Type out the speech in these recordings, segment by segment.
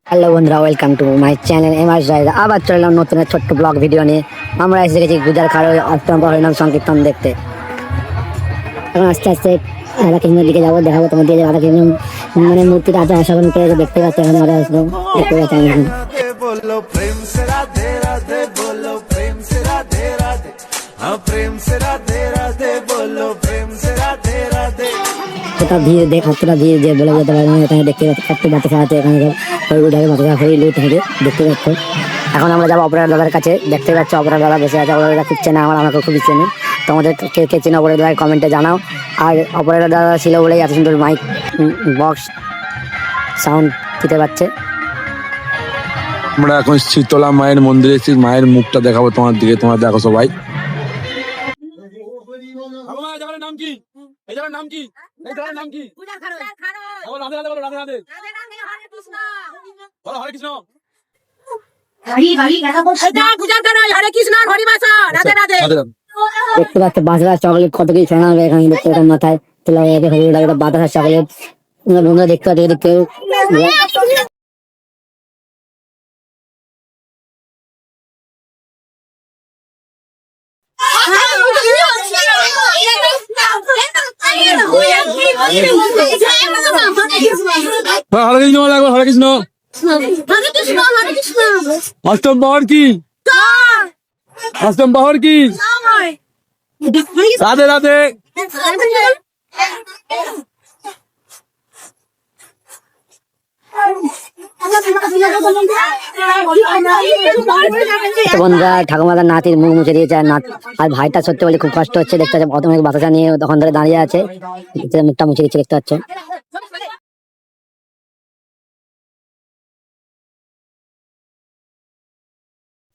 Hello বন্ধুরা, welcome to my channel MR জায়গা। আবার চললাম নতুন ছোট্ট ব্লগ ভিডিও নিয়ে। আমরা এসে গেছি গুজার খাড়ো অষ্টম হরিনাম সংকীর্তন দেখতে। এখন আস্তে আস্তে রাধাকৃষ্ণের দিকে যাবো, দেখাবো তোমাদের রাধাকৃষ্ণ মানে মূর্তিটা আছে আশা করি দেখতে পাচ্ছি। এখন আমরা আসবো দেখতে পাচ্ছি। बोलो प्रेम से राधे राधे, बोलो प्रेम से राधे राधे, हाँ प्रेम से राधे राधे, बोलो प्रेम से राधे राधे। কতটা ভিড় কতটা ভিড় যে বলে যেতে পারবো না। এখানে দেখতে পাচ্ছি কত বাচ্চা আছে, এখানে বাচ্চা হয়ে লুট থেকে দেখতে পাচ্ছ। এখন আমরা যাবো অপরাধ দাদার কাছে। দেখতে পাচ্ছ অপরাধ দাদা বসে আছে। অপরাধ দাদা খুব চেনে আমাকে খুবই চেনে। তোমাদের কে কে চেনে অপরাধ দাদার কমেন্টে জানাও। আর অপরাধ দাদা ছিল বলেই এত সুন্দর মাইক বক্স সাউন্ড দিতে পারছে। আমরা এখন শীতলা মায়ের মন্দিরে এসেছি, মায়ের মুখটা দেখাবো তোমার দিকে, তোমরা দেখো সবাই। নাম কি? এই জায়গার নাম কি? এই জায়গার নাম কি? রাধে রাধে বলো, রাধে রাধে বলো, হরে কৃষ্ণ। দেখতে পাচ্ছ বাতাসা চকলেট কত কিছু ফেনা হবে এখানে। দেখতে পাচ্ছ মাথায় তোলা বাতাসা চকলেট। বন্ধুরা দেখতে পাচ্ছ কেউ হরে কৃষ্ণ লাগবে, হরে কৃষ্ণ। অষ্টম পাহাড় কি? অষ্টম পাহাড় কি? রাধে রাধে। বন্ধুরা ঠাকুমাদার নাতির মুখ মুছে দিয়েছে। আর ভাইটা সত্যি বলে খুব কষ্ট হচ্ছে। দেখতে পাচ্ছে প্রথমে বাতাসা নিয়ে তখন ধরে দাঁড়িয়ে আছে, মুখটা মুছে দিচ্ছে। দেখতে পাচ্ছ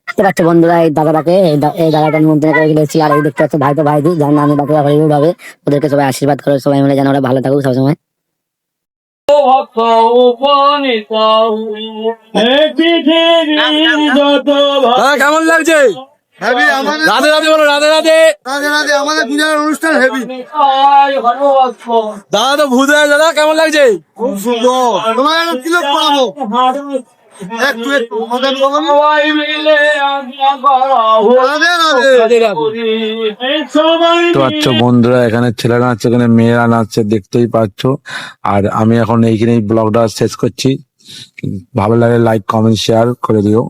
দেখতে পাচ্ছ বন্ধুরা এই দাদাটাকে, এই দাদাটার মধ্যে রেখেছি। আর এই দেখতে পাচ্ছ ভাই তো ভাইদি যার নামে বাকি হরিবুল হবে। ওদেরকে সবাই আশীর্বাদ করো, সবাই মিলে যেন ওরা ভালো থাকুক সবসময়। কেমন লাগছে? রাধে রাধে বলো, রাধে রাধে। আমাদের পূজার অনুষ্ঠান হেভি। দাদা তো ভূত হয়ে, দাদা কেমন লাগছে? খুব সুন্দর। তোমার একটা তিলক পরাবো। পাচ্ছ বন্ধুরা, এখানে ছেলেরা নাচছে, এখানে মেয়েরা নাচছে, দেখতেই পাচ্ছ। আর আমি এখন এইখানেই ব্লগটা শেষ করছি। ভালো লাগে লাইক কমেন্ট শেয়ার করে দিও।